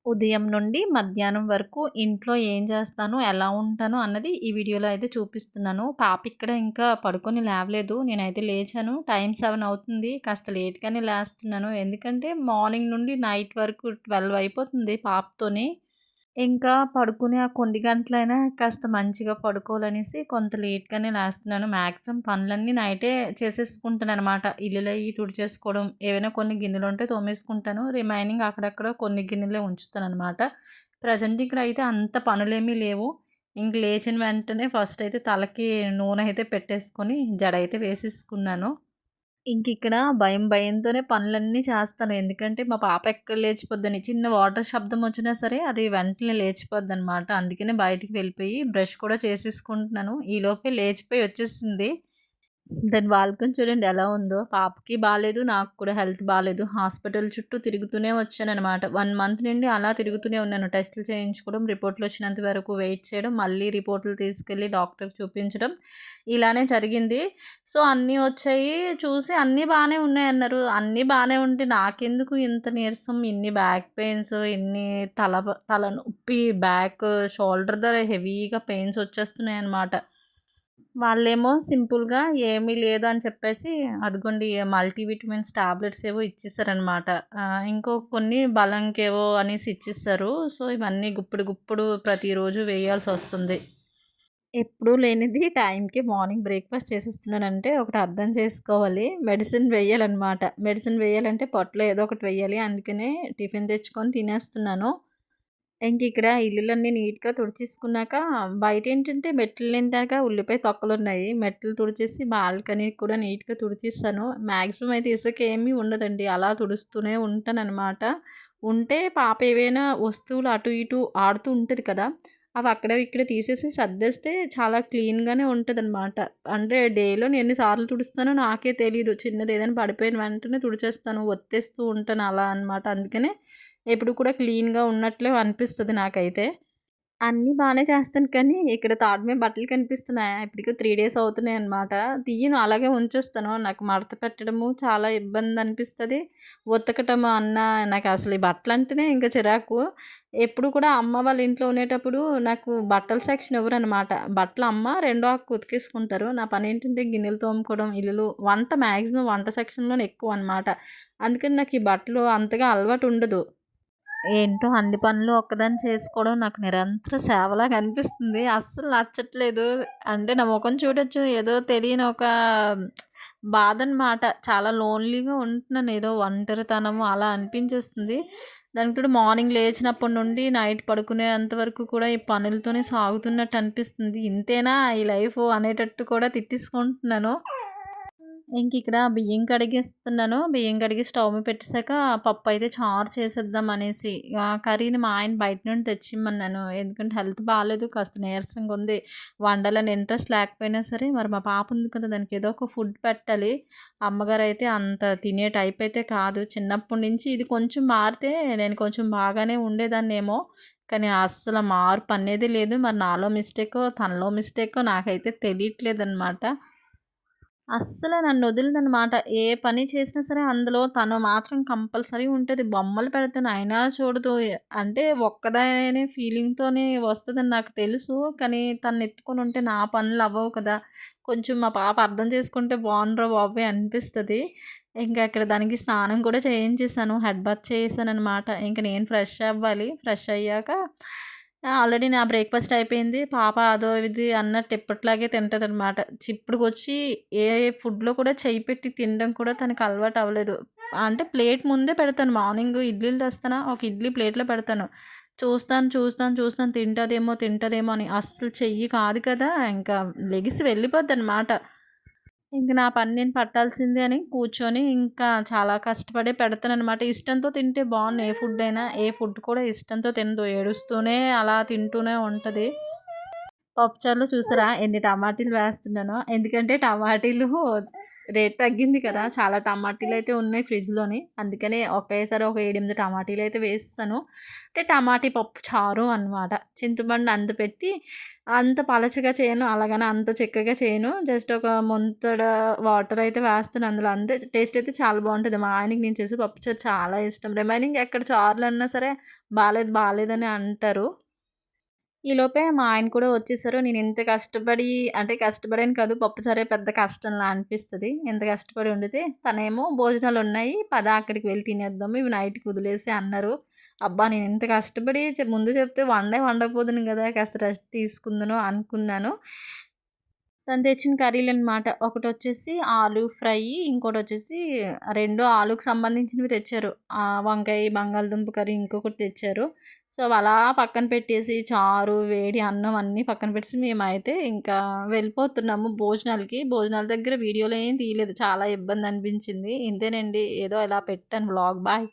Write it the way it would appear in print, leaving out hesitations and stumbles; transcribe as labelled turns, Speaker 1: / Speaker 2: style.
Speaker 1: ఉదయం నుండి మధ్యాహ్నం వరకు ఇంట్లో ఏం చేస్తాను, ఎలా ఉంటాను అన్నది ఈ వీడియోలో అయితే చూపిస్తున్నాను. పాప ఇక్కడ ఇంకా పడుకొని లేవలేదు. నేనైతే లేచాను. టైం 7 అవుతుంది. కాస్త లేట్‌గానే లేస్తున్నాను. ఎందుకంటే మార్నింగ్ నుండి నైట్ వరకు 12 అయిపోతుంది పాపతోని. ఇంకా పడుకునే ఆ కొన్ని గంటలైనా కాస్త మంచిగా పడుకోవాలనేసి కొంత లేట్‌గానే లేస్తున్నాను. మాక్సిమం పనులన్నీ నైటే చేసేసుకుంటాననమాట. ఇల్లులయి తుడిచేసుకోవడం, ఏవైనా కొన్ని గిన్నెలుంటే తోమేసుకుంటాను. రిమైనింగ్ అక్కడక్కడ కొన్ని గిన్నెలే ఉంచుతాననమాట. ప్రెజెంట్ ఇక్కడైతే అంత పనులేమీ లేవు. ఇంక లేచిన వెంటనే ఫస్ట్ అయితే తలకి నూనె అయితే పెట్టేసుకొని జడైతే వేసేసుకున్నాను. ఇంకిక్కడ భయంతోనే పనులన్నీ చేస్తాను. ఎందుకంటే మా పాప ఎక్కడ లేచిపోద్దని. చిన్న వాటర్ శబ్దం వచ్చినా సరే అది వెంటనే లేచిపోద్దనమాట. అందుకనే బయటికి వెళ్ళిపోయి బ్రష్ కూడా చేసేసుకుంటున్నాను. ఈలోపే లేచిపోయి వచ్చేసింది. దాని బాల్కనీ చూడండి ఎలా ఉందో. పాపకి బాలేదు. నాకు కూడా హెల్త్ బాలేదు. హాస్పిటల్ చుట్టూ తిరుగుతూనే వచ్చాననమాట. 1 మంత్ నుండి అలా తిరుగుతూనే ఉన్నాను. టెస్టులు చేయించుకోవడం, రిపోర్ట్‌లు వచ్చినంత వరకు వెయిట్ చేయడం, మళ్ళీ రిపోర్ట్‌లు తీసుకెళ్ళి డాక్టర్‌కి చూపించడం ఇలానే జరిగింది. సో, అన్నీ వచ్చాయి. చూసి అన్నీ బానే ఉన్నాయన్నారు. అన్నీ బానే ఉంటే నాకెందుకు ఇంత నీరసం, ఇన్ని బ్యాక్ పెయిన్స్, ఇన్ని తలనొప్పి, బ్యాక్, షోల్డర్ దగ్గర హెవీగా పెయిన్స్ వచ్చేస్తున్నాయన్నమాట. వాళ్ళేమో సింపుల్‌గా ఏమీ లేదు అని చెప్పేసి అదిగోండి మల్టీవిటమిన్స్ టాబ్లెట్స్ ఏవో ఇచ్చేసారనమాట. ఇంకో కొన్ని బలంకేవో అనేసి ఇచ్చేసారు. సో, ఇవన్నీ గుప్పుడు గుప్పుడు ప్రతిరోజు వేయాల్సొస్తుంది. ఎప్పుడూ లేనిది టైంకి మార్నింగ్ బ్రేక్‌ఫాస్ట్ చేసేస్తున్నానంటే ఒకటి అర్థం చేసుకోవాలి. మెడిసిన్ వేయాలనమాట. మెడిసిన్ వేయాలంటే పొట్టలో ఏదో ఒకటి వేయాలి. అందుకనే టిఫిన్ తెచ్చుకొని తినేస్తున్నాను. ఇంకిక్కడ ఇల్లులన్నీ నీట్‌గా తుడిచేసుకున్నాక బయటేంటంటే మెట్లు నిండాక ఉల్లిపాయ తొక్కలున్నాయి. మెట్లు తుడిచేసి బాల్కనీ కూడా నీట్‌గా తుడిచేసాను. మాక్సిమం అయితే ఇసుక ఏమీ ఉండదండి. అలా తుడుస్తూనే ఉంటాననమాట. ఉంటే పాప ఏవైనా వస్తువులు అటు ఇటు ఆడుతూ ఉంటది కదా! అవి అక్కడ ఇక్కడ తీసేసి సర్దేస్తే చాలా క్లీన్‌గానే ఉంటదనమాట. అంటే డేలో నేను ఎన్ని సార్లు తుడుస్తానో నాకే తెలీదు. చిన్నది ఏదైనా పడిపోయిన వెంటనే తుడిచేస్తాను. ఒత్తేస్తూ ఉంటాను అలా అనమాట. అందుకనే ఎప్పుడు కూడా క్లీన్‌గా ఉన్నట్లే అనిపిస్తది నాకైతే. అన్నీ బానే చేస్తాను కానీ, ఇక్కడ తాడు మీద బట్టలు కనిపిస్తున్నాయి. ఇప్పటికి 3 డేస్ అవుతున్నాయన్నమాట. తీయను అలాగే ఉంచేస్తాను. నాకు మడత పెట్టడము చాలా ఇబ్బందనిపిస్తది. ఉతకటము అన్నా నాకసలు ఈ బట్టలంటేనే ఇంక చిరాకు. ఎప్పుడు కూడా అమ్మ వాళ్ళ ఇంట్లో ఉండేటప్పుడు నాకు బట్టల సెక్షన్ ఇవ్వరనమాట. బట్టలు అమ్మ రెండో అక్క ఉతికేసుకుంటారు. నా పనేంటంటే గిన్నెలు తోముకోవడం, ఇల్లులు వంట మాక్సిమం వంట సెక్షన్‌లోనే ఎక్కువనమాట. అందుకని నాకు ఈ బట్టలు అంతగా అలవాటుండదు. ఏంటో అన్ని పనులు ఒక్కదాన్ని చేసుకోవడం నాకు నిరంతర సేవలాగా అనిపిస్తుంది. అస్సలు నచ్చట్లేదు. అంటే నా మొఖం చూడొచ్చు ఏదో తెలియని ఒక బాధనమాట. చాలా లోన్‌లీగా ఉంటున్నాను. ఏదో ఒంటరితనము అలా అనిపించేస్తుంది. దానికి తోడు మార్నింగ్ లేచినప్పటి నుండి నైట్ పడుకునేంత వరకు కూడా ఈ పనులతోనే సాగుతున్నట్టు అనిపిస్తుంది. ఇంతేనా ఈ లైఫు అనేటట్టు కూడా తిట్టేసుకుంటున్నాను. ఇంకిక్కడ బియ్యం కడిగేస్తున్నాను. బియ్యం కడిగి స్టవ్ మీద పెట్టేసాక పప్పయితే చారు చేసేద్దాం అనేసి కర్రీని మా ఆయన బయట నుండి తెచ్చిమ్మన్నాను. ఎందుకంటే హెల్త్ బాలేదు. కాస్త నీరసంగా ఉంది. వండాలని ఇంట్రెస్ట్ లేకపోయినా సరే మరి మా పాప ఉంది కదా! దానికి ఏదో ఒక ఫుడ్ పెట్టాలి. అమ్మగారైతే అంత తినే టైప్ అయితే కాదు. చిన్నప్పటి నుంచి ఇది కొంచెం మారితే నేను కొంచెం బాగానే ఉండేదాన్నేమో. కానీ అస్సలు మార్పు అనేది లేదు. మరి నాలో మిస్టేకో, తనలో మిస్టేకో నాకైతే తెలియట్లేదనమాట. అస్సలు నన్నొదలదనమాట. ఏ పని చేసినా సరే అందులో తను మాత్రం కంపల్సరీ ఉంటది. బొమ్మలు పెడతాను అయినా చూడదు. అంటే ఒక్కదానే ఫీలింగ్‌తోనే వస్తదని నాకు తెలుసు. కానీ తననెత్తుకొనుంటే నా పనులవ్వవు కదా! కొంచెం మా పాప అర్థం చేసుకుంటే బావుండురా బాబోయ్! అనిపిస్తది. ఇంకా ఇక్కడ దానికి స్నానం కూడా చేయించేసాను. Head bath చేసేసాననమాట. ఇంక నేను ఫ్రెష్ అవ్వాలి. ఫ్రెష్ అయ్యాక ఆల్రెడీ నా బ్రేక్‌ఫాస్ట్ అయిపోయింది. పాప అదో ఇది అన్నట్టు ఎప్పటిలాగే తింటదనమాట. ఇప్పుడుకొచ్చి ఏ ఫుడ్‌లో కూడా చెయ్యి పెట్టి తినడం కూడా తనకి అలవాటు అవ్వలేదు. అంటే ప్లేట్ ముందే పెడతాను. మార్నింగ్ ఇడ్లీలు తెస్తానా, ఒక ఇడ్లీ ప్లేట్‌లో పెడతాను. చూస్తాను తింటదేమో అని. అస్సలు చెయ్యి కాదు కదా! ఇంకా లెగిసి వెళ్ళిపోద్దనమాట. ఇంక నా పని నేను పట్టాల్సిందే అని కూర్చొని ఇంకా చాలా కష్టపడే పెడతాననమాట. ఇష్టంతో తింటే బావున్ను ఏ ఫుడ్డయినా. ఏ ఫుడ్ కూడా ఇష్టంతో తినదు. ఏడుస్తూనే అలా తింటూనే ఉంటది. పప్పుచారులో చూసారా ఎన్ని టమాటీలు వేస్తున్నానో. ఎందుకంటే టమాటీలు రేట్ తగ్గింది కదా! చాలా టమాటీలయితే ఉన్నాయి ఫ్రిడ్జ్‌లోని. అందుకనే ఒకేసారి ఒక 7, 8 టమాటీలయితే వేసేసాను. అంటే టమాటీ పప్పు చారు అనమాట. చింతపండు అంత పెట్టి అంత పలచగా చేయను. అలాగని అంత చిక్కగా చేయను. జస్ట్ ఒక ముంతడ వాటర్ అయితే వేస్తాను అందులో. అంతే టేస్ట్ అయితే చాలా బావుంటది. మా ఆయనకి నేను చేసే పప్పుచారు చాలా ఇష్టం. రిమైనింగ్ ఎక్కడ చారులన్నా సరే బాలేదు, బాలేదని అంటారు. ఈలోపే మా ఆయన కూడా వచ్చేసారు. నేనింత కష్టపడి అంటే కష్టపడని కాదు పప్పుచారే పెద్ద కష్టంలా అనిపిస్తది. ఇంత కష్టపడి వండితే తనేమో భోజనాలున్నాయి పద అక్కడికి వెళ్లి తినేద్దాము. ఇవి నైట్‌కి వదిలేసేయి అన్నారు. అబ్బా! నేనింత కష్టపడి ముందు చెప్తే వండే వండకపోదును గదా! కాస్త రెస్ట్ తీసుకుందును అనుకున్నాను. తను తెచ్చిన కర్రీలనమాట. ఒకటొచ్చేసి ఆలు ఫ్రై, ఇంకోటొచ్చేసి 2 ఆలుకి సంబంధించినవి తెచ్చారు. వంకాయ, బంగాళదుంప కర్రీ ఇంకొకటి తెచ్చారు. సో, అవలా పక్కన పెట్టేసి చారు, వేడి అన్నం అన్నీ పక్కన పెట్టేసి మేమైతే ఇంకా వెళ్ళిపోతున్నాము భోజనాలకి. భోజనాల దగ్గర వీడియోలు ఏం తీయలేదు. చాలా ఇబ్బందనిపించింది. ఇంతేనండి. ఏదో ఇలా పెట్టాను వ్లాగ్. బాయ్.